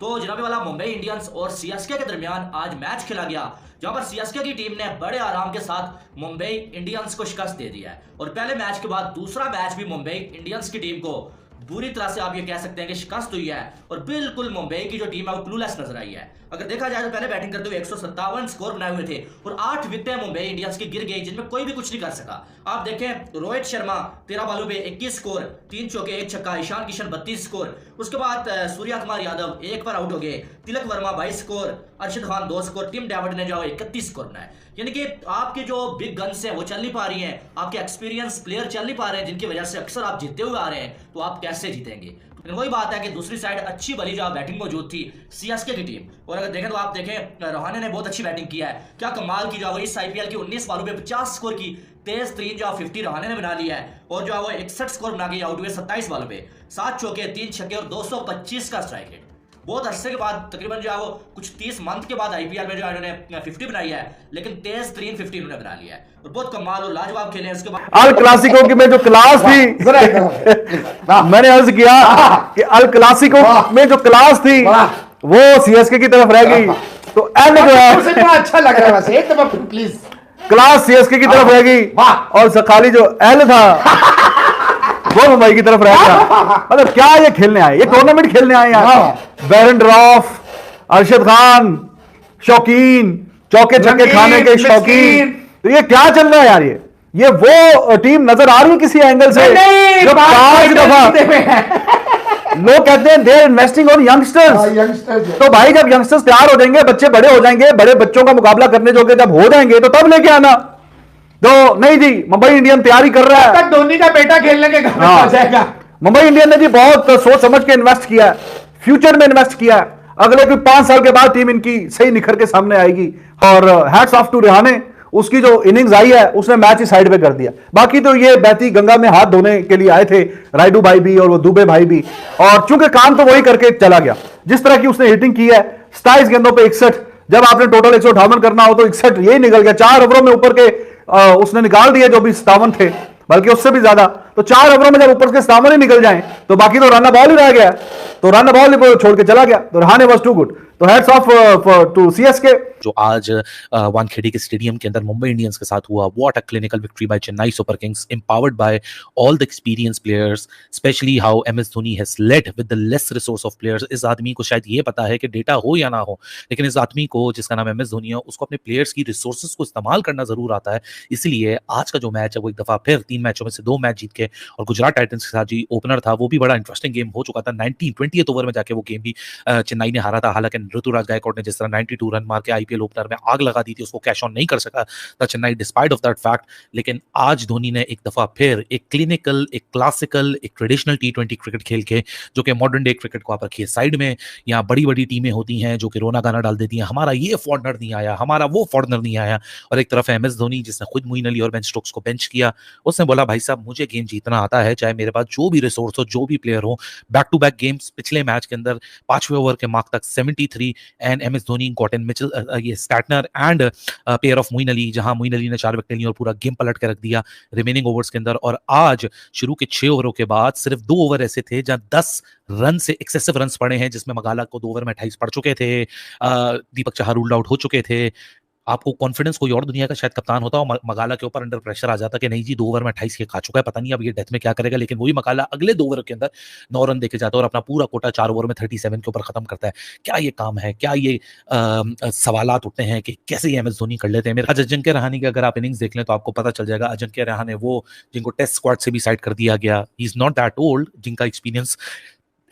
तो जनाबी वाला मुंबई इंडियंस और सीएसके के दरमियान आज मैच खेला गया, जहां पर सीएसके की टीम ने बड़े आराम के साथ मुंबई इंडियंस को शिकस्त दे दिया है। और पहले मैच के बाद दूसरा मैच भी मुंबई इंडियंस की टीम को बुरी तरह से आप ये कह सकते हैं कि शिकस्त हुई है और बिल्कुल मुंबई की जो टीम है वो क्लूलेस नजर आई है। अगर देखा जाए तो पहले बैटिंग करते हुए 157 स्कोर बनाए हुए थे और 8 विकेटें मुंबई इंडियंस की गिर गई, जिनमें कोई भी कुछ नहीं कर सका। आप देखें, रोहित शर्मा 13 बॉलों पे 21 स्कोर, 3 चौके 1 छक्का, ईशान किशन 32 स्कोर। उसके बाद सूर्या कुमार यादव 1 पर आउट हो गए, Tilak Varma 22 score, Arshad Khan 2 score, Tim David ने जो 31 स्कोर बनाए। यानी कि आपकी जो बिग गन्स हैं वो चल नहीं पा रही हैं, आपके एक्सपीरियंस प्लेयर चल नहीं पा रहे हैं, जिनकी वजह से अक्सर आप जीतते हुए आ रहे हैं, तो आप कैसे जीतेंगे। लेकिन वही बात है कि दूसरी साइड अच्छी भली जो बैटिंग मौजूद थी सीएसके की टीम। और अगर देखें तो आप देखें, रहाणे ने बहुत अच्छी बैटिंग किया है, क्या कमाल की जो है इस आईपीएल की 19 बॉलों पे 50 स्कोर की तेज तरीन जो 50 रहाणे ने बना लिया है और जो है वो 61 स्कोर बना के आउट हुए 27 बॉलों पे, 7 चौके 3 छक्के और 225 का स्ट्राइक रेट। बहुत अरसे के बाद, तकरीबन जो है वो कुछ 30 मंथ के बाद आईपीएल में जो है इन्होंने 50 बनाई है, लेकिन तेज तरीन 50 इन्होंने बना लिया है और बहुत कमाल और लाजवाब खेले हैं। उसके बाद अल क्लासिको की में जो क्लास थी, मैंने अर्ज किया कि अल क्लासिको में जो क्लास थी वो सीएसके की तरफ रह गई। तो एल जो है अच्छा लग रहा है वैसे, एक दफा प्लीज, क्लास सीएसके की तरफ रह गई और खाली जो एल था वो मुंबई की तरफ रह गया। मतलब क्या ये खेलने आए, ये टूर्नामेंट खेलने आए यार। बैरन ड्रॉफ, अरशद खान शौकीन, चौके छक्के खाने के शौकीन, तो ये क्या चल रहा है यार। ये वो टीम नजर आ रही है किसी एंगल से जो 5 दफा लोग कहते हैं देयर इन्वेस्टिंग ऑन यंगस्टर्स। तो भाई जब यंगस्टर्स तैयार हो जाएंगे, बच्चे बड़े हो जाएंगे, बड़े बच्चों का मुकाबला करने जोगे जब हो जाएंगे तो तब लेके आना। तो नहीं जी, मुंबई इंडियन तैयारी कर रहा है, धोनी का बेटा खेलने के घर आ जाएगा। मुंबई इंडियन ने जी बहुत सोच समझ के इन्वेस्ट किया है, फ्यूचर में इन्वेस्ट किया है। अगले कोई 5 साल के बाद टीम इनकी सही निखर के सामने आएगी। और हैट्स ऑफ टू रहाणे, उसकी जो इनिंग्स आई है उसने मैच ही साइड पे कर दिया। बाकी तो ये बहती गंगा में हाथ धोने के लिए आए थे राइडू भाई भी और वो दुबे भाई भी, और चूंकि काम तो वही करके चला गया। जिस तरह की उसने हिटिंग की है 27 गेंदों पे 61, जब आपने टोटल 158 करना हो तो 61 यही निकल गया। 4 ओवरों में ऊपर के उसने निकाल दिए जो भी 57 थे, बल्कि उससे भी ज्यादा। तो 4 ओवरों में जब ऊपर के 57 ही निकल जाएं तो बाकी तो रन बॉल ही रह गया, तो रन बॉल छोड़ के चला गया। तो रहाणे वाज टू गुड। तो हेड्स ऑफ टू सीएसके। जो आज वानखेड़े के स्टेडियम के अंदर मुंबई इंडियंस के साथ हुआ, what a clinical victory by Chennai super kings, empowered by all the experience players, specially how MS Dhoni has led with the less resource of players. इस आदमी को शायद ये पता है कि डेटा हो या ना हो, लेकिन इस आदमी को जिसका नाम एमएस धोनी है उसको अपने प्लेयर्स की रिसोर्सेज को इस्तेमाल करना जरूर आता है। इसलिए आज का जो मैच है वो एक दफा फिर 3 मैचों में से 2 मैच जीत के, और गुजरात टाइटंस के साथ जी ओपनर था वो भी बड़ा इंटरेस्टिंग गेम हो चुका था। 20th ओवर में जाके वो गेम भी चेन्नई ने हारा था। हालांकि ऋतुराज गायकवाड ने जिस तरह 92 रन मार के आईपीएल ओपनर में आग लगा दी थी, उसको कैश ऑन नहीं कर सका था Chennai despite of that fact. लेकिन आज धोनी ने एक दफा फिर एक क्लिनिकल, एक क्लासिकल, एक ट्रेडिशनल टी20 क्रिकेट खेल के, जो कि मॉडर्न डे क्रिकेट को आप रखिए साइड में, यहाँ बड़ी बड़ी टीमें होती हैं जो कि रोना गाना डाल देती हैं, हमारा ये फॉर्नर नहीं आया, हमारा वो फॉर्नर नहीं आया। और एक तरफ एमएस धोनी जिसने खुद मोइन अली और बेन स्टोक्स को बेंच किया, उसने बोला भाई साहब मुझे गेम जीतना आता है, चाहे मेरे पास जो भी रिसोर्स हो, जो भी प्लेयर हो। बैक टू बैक गेम्स पिछले मैच के अंदर 5वें ओवर के मार्क तक 73 and MS Dhoni got in Mitchell, ये Santner and pair of Moin Ali, जहां मोइन अली ने 4 विकेट ली और पूरा गेम पलट के रख दिया रिमेनिंग ओवर्स के अंदर। और आज शुरू के 6 ओवरों के बाद सिर्फ 2 ओवर ऐसे थे जहां 10 रन से एक्सेसिव रन पड़े हैं, जिसमें मगाला को 2 ओवर में 28 पड़ चुके थे, दीपक चाहर रूल्ड आउट हो चुके थे। आपको कॉन्फिडेंस कोई और दुनिया का शायद कप्तान होता और मगाला के ऊपर अंडर प्रेशर आ जाता कि नहीं जी 2 ओवर में 28 ये खा चुका है, पता नहीं अब ये डेथ में क्या करेगा। लेकिन वही मगाला अगले 2 ओवर के अंदर 9 रन देके जाता है और अपना पूरा कोटा 4 ओवर में 37 के ऊपर खत्म करता है। क्या ये काम है, क्या ये सवालात उठते हैं कि कैसे ये एमएस धोनी कर लेते हैं। मेरे आज अजिंक्य रहाणे की अगर आप इनिंग्स देख लें तो आपको पता चल जाएगा, अजिंक्य रहाणे वो जिनको टेस्ट स्क्वाड से भी साइड कर दिया गया, he is not that old, जिनका एक्सपीरियंस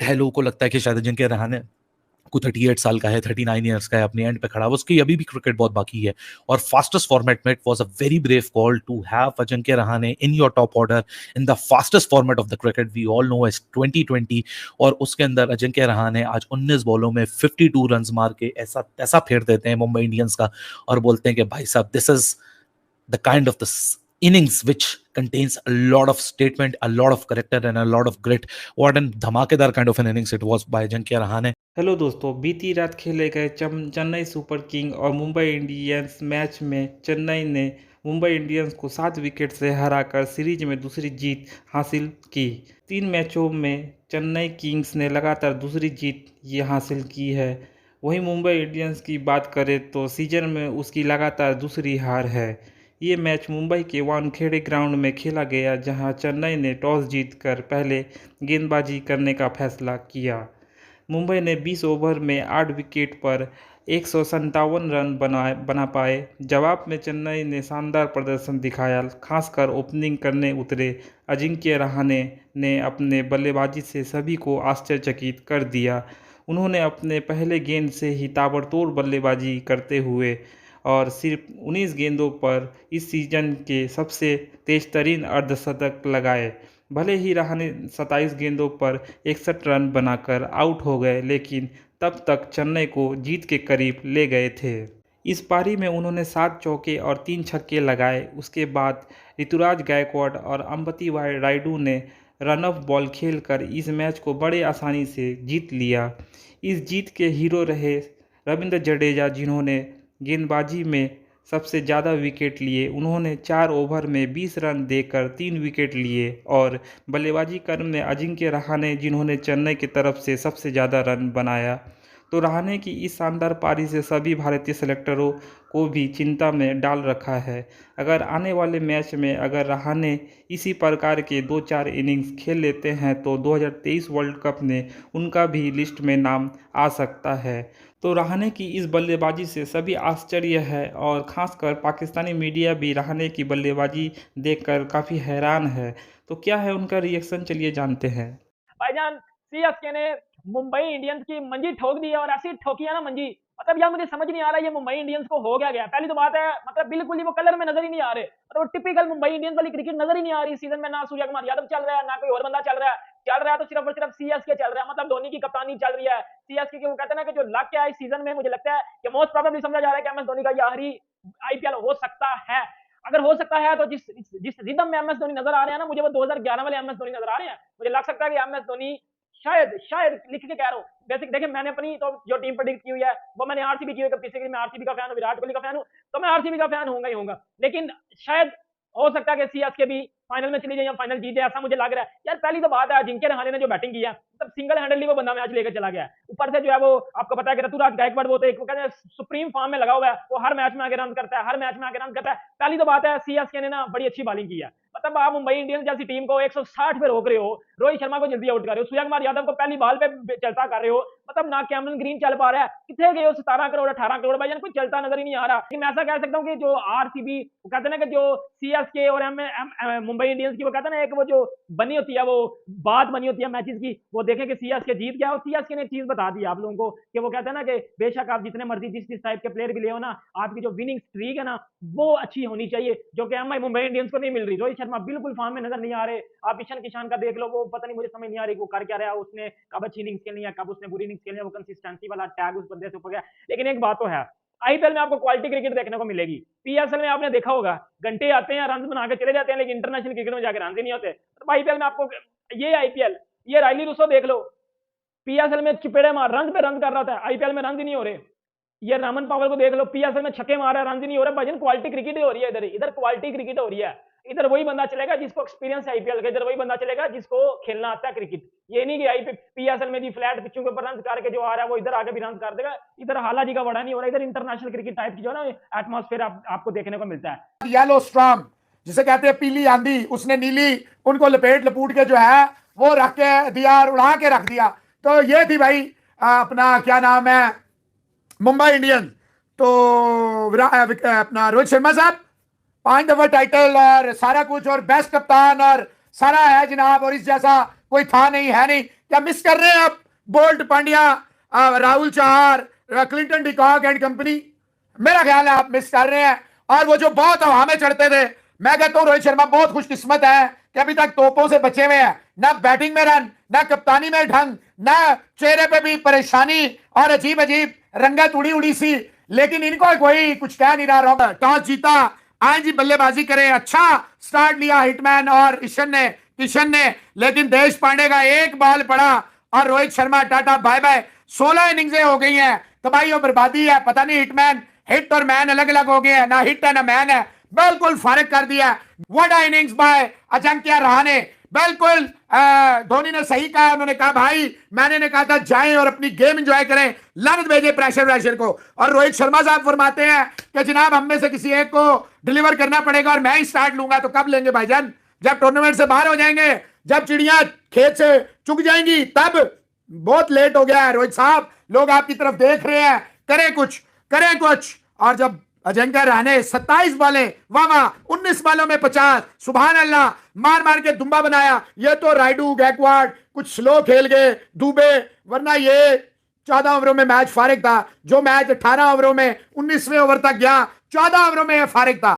है, लोगों को लगता है कि शायद अजिंक्य रहाणे को 38 साल का है, 39 ईयर्स का है, अपने एंड पे खड़ा, उसकी अभी भी क्रिकेट बहुत बाकी है। और फास्टेस्ट फॉर्मेट में it was a very brave call to have Ajinkya Rahane in your top order in the fastest format of the cricket we all know as 2020। और उसके अंदर अजिंक्य रहाणे आज 19 बॉलों में 52 रन मार के ऐसा फेर देते हैं मुंबई इंडियंस का, और बोलते हैं कि भाई साहब this is the kind of this innings which contains a lot of statement, a lot of character and a lot of grit. What an धमाकेदार kind of an innings it was by Ajinkya Rahane. Hello दोस्तों, बीती रात खेले गए Chennai super king और Mumbai Indians match में चेन्नई ने Mumbai Indians को 7 विकेट से हराकर सीरीज में दूसरी जीत हासिल की। 3 मैचों में चेन्नई किंग्स ने लगातार दूसरी जीत ये हासिल की है। वहीं मुंबई इंडियंस की बात करें तो सीजन में उसकी लगातार दूसरी हार है। ये मैच मुंबई के वानखेड़े ग्राउंड में खेला गया, जहां चेन्नई ने टॉस जीतकर पहले गेंदबाजी करने का फैसला किया। मुंबई ने 20 ओवर में 8 विकेट पर 157 रन बना पाए। जवाब में चेन्नई ने शानदार प्रदर्शन दिखाया, खासकर ओपनिंग करने उतरे अजिंक्य रहाणे ने अपने बल्लेबाजी से सभी को आश्चर्यचकित कर दिया। उन्होंने अपने पहले गेंद से ही ताबड़तोड़ बल्लेबाजी करते हुए और सिर्फ 19 गेंदों पर इस सीजन के सबसे तेज-तरीन अर्धशतक लगाए। भले ही रहाणे 27 गेंदों पर 61 रन बनाकर आउट हो गए, लेकिन तब तक चेन्नई को जीत के करीब ले गए थे। इस पारी में उन्होंने 7 चौके और 3 छक्के लगाए। उसके बाद ऋतुराज गायकवाड़ और अंबती रायडू ने रन ऑफ बॉल खेलकर इस मैच को बड़े आसानी से जीत लिया। इस जीत के हीरो रहे रविंद्र जडेजा, जिन्होंने गेंदबाजी में सबसे ज़्यादा विकेट लिए। उन्होंने 4 ओवर में 20 रन देकर 3 विकेट लिए। और बल्लेबाजी क्रम में अजिंक्य रहाणे, जिन्होंने चेन्नई की तरफ से सबसे ज़्यादा रन बनाया। तो रहाणे की इस शानदार पारी से सभी भारतीय सेलेक्टरों को भी चिंता में डाल रखा है। अगर आने वाले मैच में अगर रहाणे इसी प्रकार के 2-4 इनिंग्स खेल लेते हैं तो 2023 वर्ल्ड कप में उनका भी लिस्ट में नाम आ सकता है। तो रहाणे की इस बल्लेबाजी से सभी आश्चर्य है और ख़ासकर पाकिस्तानी मीडिया भी रहाणे की बल्लेबाजी देखकर काफ़ी हैरान है। तो क्या है उनका रिएक्शन, चलिए जानते हैं। भाईजान, सीएसके ने मुंबई इंडियंस की मंजी ठोक दी है और ऐसी ठोकी है ना मंजी, मतलब यार मुझे समझ नहीं आ रहा ये मुंबई इंडियंस को हो क्या गया। पहली तो बात है, मतलब बिल्कुल ही वो कलर में नजर ही नहीं आ रहे, मतलब वो टिपिकल मुंबई इंडियंस वाली क्रिकेट नजर ही नहीं आ रही सीजन में। ना सूर्य कुमार यादव चल रहा है, ना कोई और बंदा चल रहा है तो सिर्फ और सिर्फ सीएसके चल रहा है। मतलब धोनी की कप्तानी चल रही है सीएसके की। वो कहते हैं ना कि जो लक है इस सीजन में, मुझे लगता है कि मोस्ट प्रोबेबली समझा जा रहा है कि एमएस धोनी का ये आखिरी आईपीएल हो सकता है। अगर हो सकता है तो जिस रिदम में एमएस धोनी नजर आ रहे हैं ना, मुझे वो 2011 वाले एमएस धोनी नजर आ रहे हैं। मुझे लग सकता है कि एमएस धोनी शायद लिख के कह रहा हूँ। बेसिक देखिए, मैंने अपनी तो जो टीम प्रेडिक्ट की हुई है वो मैंने आरसीबी की हुई है। बेसिकली मैं आरसीबी का फैन हूँ, विराट कोहली का फैन हूँ, तो मैं आरसीबी का फैन होऊंगा ही होऊंगा। लेकिन शायद हो सकता है कि सीएसके भी फाइनल में चली जाए या फाइनल जीते, ऐसा मुझे लग रहा है। यार पहली तो बात है, अजिंक्य रहाणे ने जो बैटिंग की है, मतलब सिंगल हैंडली वो बंदा मैच लेकर चला गया है। ऊपर से जो है वो आपको पता है कि ऋतुराज गायकवाड़ वो तो एक कहते हैं सुप्रीम फॉर्म में लगा हुआ है, वो हर मैच में आगे रन करता है, हर मैच में आगे रन करता है। पहली तो बात है, सीएसके ने ना बड़ी अच्छी बॉलिंग की है। मतलब आप मुंबई इंडियंस जैसी टीम को 160 पे रोक रहे हो, रोहित शर्मा को जल्दी आउट कर रहे हो, सूर्य कुमार यादव को पहली बॉल पे चलता कर रहे हो, मतलब ना कैमरन ग्रीन चल पा रहा है। कितने गए हो 17 करोड़ 18 करोड़, भाई कोई चलता नजर ही नहीं आ रहा। लेकिन मैं ऐसा कह सकता हूँ कि जो आरसीबी कहते हैं ना कि जो सीएसके और मुंबई इंडियंस की वो कहते हैं ना एक वो जो बनी होती है, वो बात बनी होती है मैचेस की, वो देखें कि सीएसके जीत गया। और सीएसके ने चीज बता दी आप लोगों को कि वो कहते हैं ना कि बेशक आप जितने मर्जी जिस टाइप के प्लेयर भी ले हो ना, आपकी जो विनिंग स्ट्रीक है ना वो अच्छी होनी चाहिए, जो कि मुंबई इंडियंस को नहीं मिल रही। रोहित शर्मा बिल्कुल फॉर्म में नजर नहीं आ रहे। आप ईशान किशान का देख लो, वो पता नहीं, मुझे समझ नहीं आ रही वो कर क्या रहा है। उसने कब अच्छी इनिंग्स खेलनी है, कब उसने बुरी इनिंग्स खेलनी है, वो कंसिस्टेंसी वाला टैग उस बंदे से ऊपर गया। लेकिन एक बात तो है, आईपीएल में आपको क्वालिटी क्रिकेट देखने को मिलेगी। पीएसएल में आपने देखा होगा घंटे आते हैं, रन बना के चले जाते हैं, लेकिन इंटरनेशनल क्रिकेट में जाकर रन ही नहीं होते। तो आईपीएल में आपको ये आईपीएल, ये रायली रूसो देख लो, पीएसएल में चिपेड़े मार रन पे रन कर रहा था, आईपीएल में रन ही नहीं हो रहे। ये रामन पावल को देख लो, पीएसएल में छक्के मार रहा है, रन ही नहीं हो रहा। भाईजान क्वालिटी क्रिकेट हो रही है, इधर क्वालिटी क्रिकेट हो रही है। इधर वही बंदा चलेगा जिसको एक्सपीरियंस है आईपीएल का, इधर वही बंदा चलेगा जिसको खेलना आता है क्रिकेट। ये नहीं कि पीएसएल में जी फ्लैट पिचों के ऊपर रन करके जो आ रहा है वो इधर आके भी रन कर देगा। इधर हालाजी का बड़ा नहीं हो रहा, इधर इंटरनेशनल क्रिकेट टाइप की जो है ना एटमॉस्फेयर आपको देखने को मिलता है। येलो स्टॉर्म जिसे कहते हैं पीली आंधी, उसने नीली उनको लपूट के जो है वो रख के दिया और उड़ा के रख दिया। तो ये थी भाई अपना क्या नाम है मुंबई इंडियंस। तो अपना रोहित शर्मा साहब 5 दफा टाइटल और सारा कुछ और बेस्ट कप्तान और सारा है जनाब, और इस जैसा कोई था नहीं है नहीं। क्या मिस कर रहे हैं आप bolt, Pandya, Rahul Chahar, Clinton de Kock and company? मेरा ख्याल है आप मिस कर रहे हैं। और वो जो बहुत हवा में चढ़ते थे, मैं कहता हूं रोहित शर्मा बहुत खुशकिस्मत है कि अभी तक तोपों से बचे हुए हैं। ना बैटिंग में रन, ना कप्तानी में ढंग, ना चेहरे पे भी परेशानी और अजीब अजीब रंगत उड़ी सी, लेकिन इनको कोई कुछ कह नहीं रहा। टॉस जीता, आए जी बल्लेबाजी करें, अच्छा स्टार्ट लिया हिटमैन और किशन ने, लेकिन देश पांडे का एक बॉल पड़ा और रोहित शर्मा टाटा बाय बाय। 16 इनिंग्सें हो गई हैं, तबाही और बर्बादी है। पता नहीं हिट और मैन अलग अलग हो गए हैं, ना हिट है ना मैन है, बिल्कुल फारिग कर दिया। What a innings bye Ajinkya Rahane, बिल्कुल धोनी ने सही कहा, उन्होंने कहा भाई मैंने ने कहा था जाएं और अपनी गेम एंजॉय करें, लानत भेजे प्रेशर को। और रोहित शर्मा साहब फरमाते हैं कि जनाब हम में से किसी एक को डिलीवर करना पड़ेगा और मैं ही स्टार्ट लूंगा। तो कब लेंगे भाईजान? जब टूर्नामेंट से बाहर हो जाएंगे, जब चिड़ियां खेत से चुग जाएंगी, तब। बहुत लेट हो गया है रोहित साहब, लोग आपकी तरफ देख रहे हैं, करें कुछ। और जब अजिंक्य रहाणे 27 बॉलें, वाह 19 बॉलों में 50, सुभान अल्लाह, मार के दुम्बा बनाया। ये तो राइडू गैकवाड कुछ स्लो खेल गए, दुबे, वरना ये 14 ओवरों में मैच फारिग था। जो मैच 18 ओवरों में 19वें ओवर तक गया, 14 ओवरों में फारिग था।